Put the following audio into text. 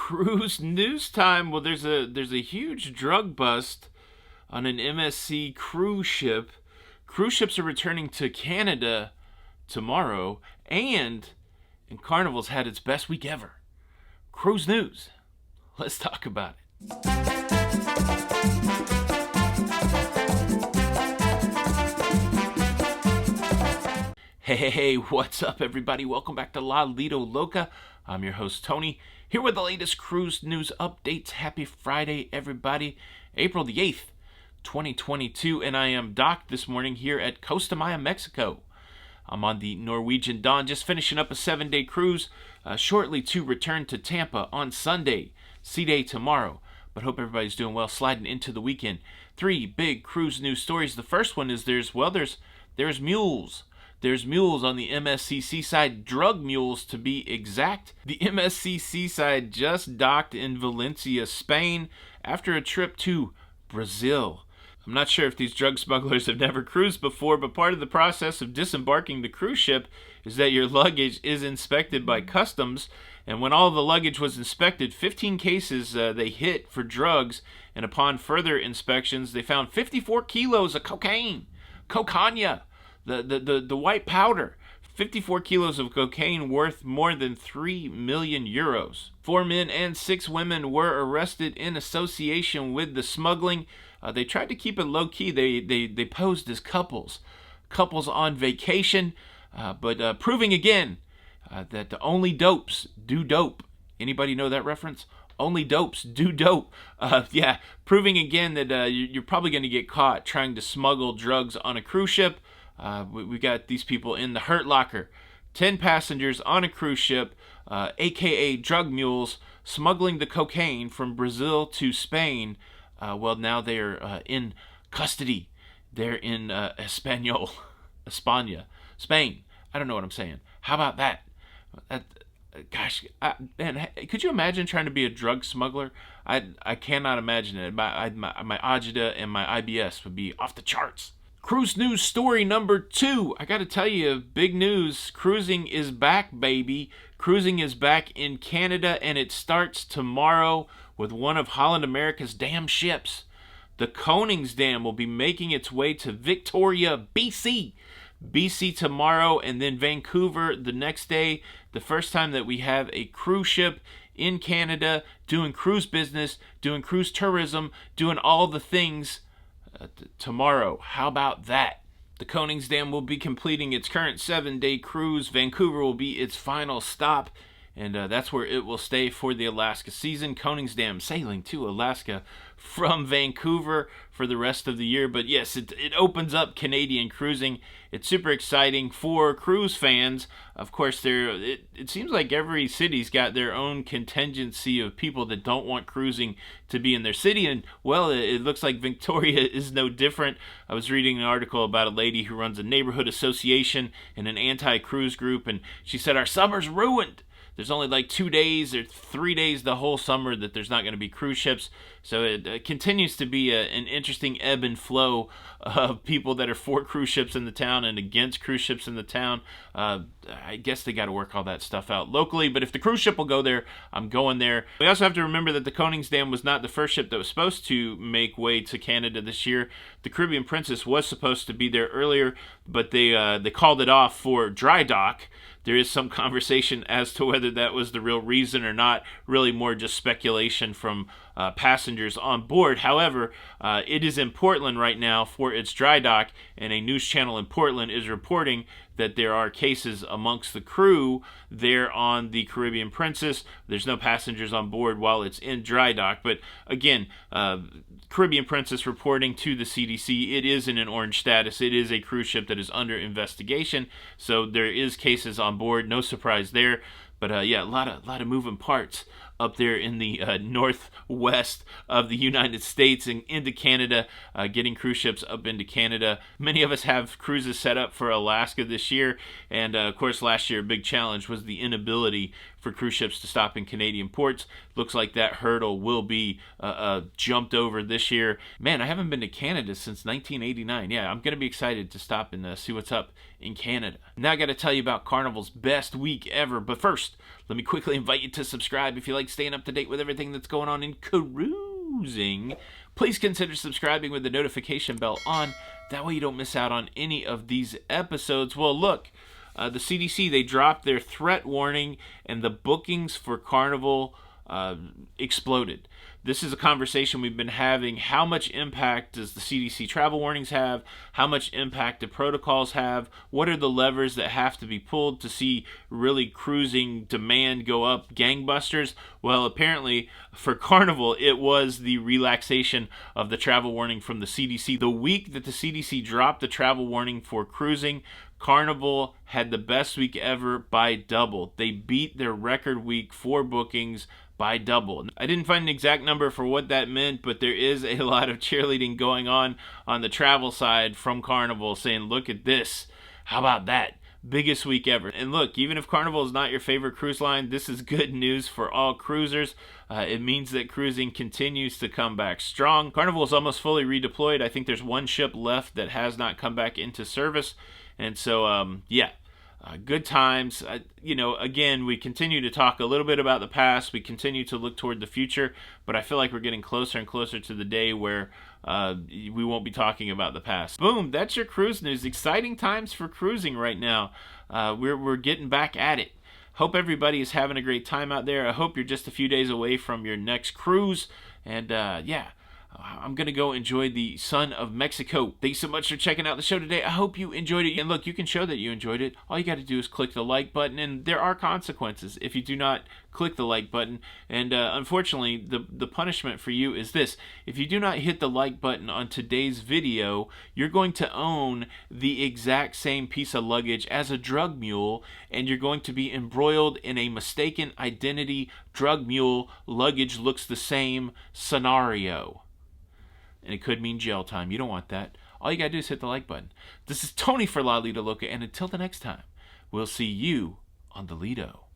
Cruise news time. Well, there's a huge drug bust on an MSC cruise ship. Cruise ships are returning to Canada tomorrow, and Carnival's had its best week ever. Cruise news. Let's talk about it. Hey, what's up, everybody? Welcome back to Lido, Loca. I'm your host, Tony, here with the latest cruise news updates. Happy Friday, everybody. April the 8th, 2022, and I am docked this morning here at Costa Maya, Mexico. I'm on the Norwegian Dawn, just finishing up a 7-day cruise, shortly to return to Tampa on Sunday. Sea day tomorrow, but hope everybody's doing well, sliding into the weekend. 3 big cruise news stories. The first one is there's mules. There's mules on the MSC Seaside, drug mules to be exact. The MSC Seaside just docked in Valencia, Spain, after a trip to Brazil. I'm not sure if these drug smugglers have never cruised before, but part of the process of disembarking the cruise ship is that your luggage is inspected by customs. And when all the luggage was inspected, 15 cases they hit for drugs, and upon further inspections, they found 54 kilos of cocaine. The white powder, 54 kilos of cocaine worth more than 3 million euros. 4 men and 6 women were arrested in association with the smuggling. They tried to keep it low key. They posed as couples on vacation, but proving again that the only dopes do dope. Anybody know that reference? Only dopes do dope. Proving again that you're probably going to get caught trying to smuggle drugs on a cruise ship. We got these people in the Hurt Locker. 10 passengers on a cruise ship, aka drug mules, smuggling the cocaine from Brazil to Spain. Now they're in custody. They're in España, Spain. I don't know what I'm saying. How about that? Man, could you imagine trying to be a drug smuggler? I cannot imagine it. My agita and my IBS would be off the charts. Cruise news story number 2. I got to tell you, big news. Cruising is back, baby. Cruising is back in Canada, and it starts tomorrow with one of Holland America's dam ships. The Koningsdam will be making its way to Victoria, BC tomorrow, and then Vancouver the next day. The first time that we have a cruise ship in Canada doing cruise business, doing cruise tourism, doing all the things tomorrow. How about that? The Koningsdam will be completing its current 7-day cruise. Vancouver will be its final stop, and that's where it will stay for the Alaska season. Koningsdam sailing to Alaska from Vancouver for the rest of the year. But yes, it opens up Canadian cruising. It's super exciting for cruise fans. Of course, it seems like every city's got their own contingency of people that don't want cruising to be in their city. And, well, it looks like Victoria is no different. I was reading an article about a lady who runs a neighborhood association and an anti-cruise group, and she said, our summer's ruined. There's only like 2 days or 3 days the whole summer that there's not going to be cruise ships. So it continues to be an interesting ebb and flow of people that are for cruise ships in the town and against cruise ships in the town. I guess they got to work all that stuff out locally. But if the cruise ship will go there, I'm going there. We also have to remember that the Koningsdam was not the first ship that was supposed to make way to Canada this year. The Caribbean Princess was supposed to be there earlier, but they called it off for dry dock. There is some conversation as to whether that was the real reason or not, really more just speculation from passengers on board. However, it is in Portland right now for its dry dock, and a news channel in Portland is reporting that there are cases amongst the crew there on the Caribbean Princess. There's no passengers on board while it's in dry dock. But again, Caribbean Princess reporting to the CDC, it is in an orange status. It is a cruise ship that is under investigation. So there is cases on board. No surprise there. But a lot of moving parts up there in the northwest of the United States and into Canada, getting cruise ships up into Canada. Many of us have cruises set up for Alaska this year, and of course last year a big challenge was the inability for cruise ships to stop in Canadian ports. Looks like that hurdle will be jumped over this year. Man, I haven't been to Canada since 1989. Yeah, I'm going to be excited to stop and see what's up in Canada. Now I got to tell you about Carnival's best week ever, but first, first, let me quickly invite you to subscribe if you like staying up to date with everything that's going on in cruising. Please consider subscribing with the notification bell on. That way you don't miss out on any of these episodes. Well, look, the CDC, they dropped their threat warning, and the bookings for Carnival exploded. This is a conversation we've been having. How much impact does the CDC travel warnings have? How much impact do protocols have? What are the levers that have to be pulled to see really cruising demand go up gangbusters? Well, apparently for Carnival, it was the relaxation of the travel warning from the CDC. The week that the CDC dropped the travel warning for cruising, Carnival had the best week ever by double. They beat their record week for bookings by double. I didn't find an exact number for what that meant, but there is a lot of cheerleading going on the travel side from Carnival, saying, look at this. How about that? Biggest week ever. And look, even if Carnival is not your favorite cruise line, this is good news for all cruisers. It means that cruising continues to come back strong. Carnival is almost fully redeployed. I think there's one ship left that has not come back into service. And so, good times. Again, we continue to talk a little bit about the past. We continue to look toward the future, but I feel like we're getting closer and closer to the day where we won't be talking about the past. Boom, that's your cruise news. Exciting times for cruising right now. We're getting back at it. Hope everybody is having a great time out there. I hope you're just a few days away from your next cruise. And I'm going to go enjoy the sun of Mexico. Thanks so much for checking out the show today. I hope you enjoyed it. And look, you can show that you enjoyed it. All you got to do is click the like button, and there are consequences if you do not click the like button. And unfortunately, the punishment for you is this. If you do not hit the like button on today's video, you're going to own the exact same piece of luggage as a drug mule, and you're going to be embroiled in a mistaken identity drug mule luggage looks the same scenario. And it could mean jail time. You don't want that. All you gotta do is hit the like button. This is Tony for Lido, Loca, and until the next time, we'll see you on the Lido.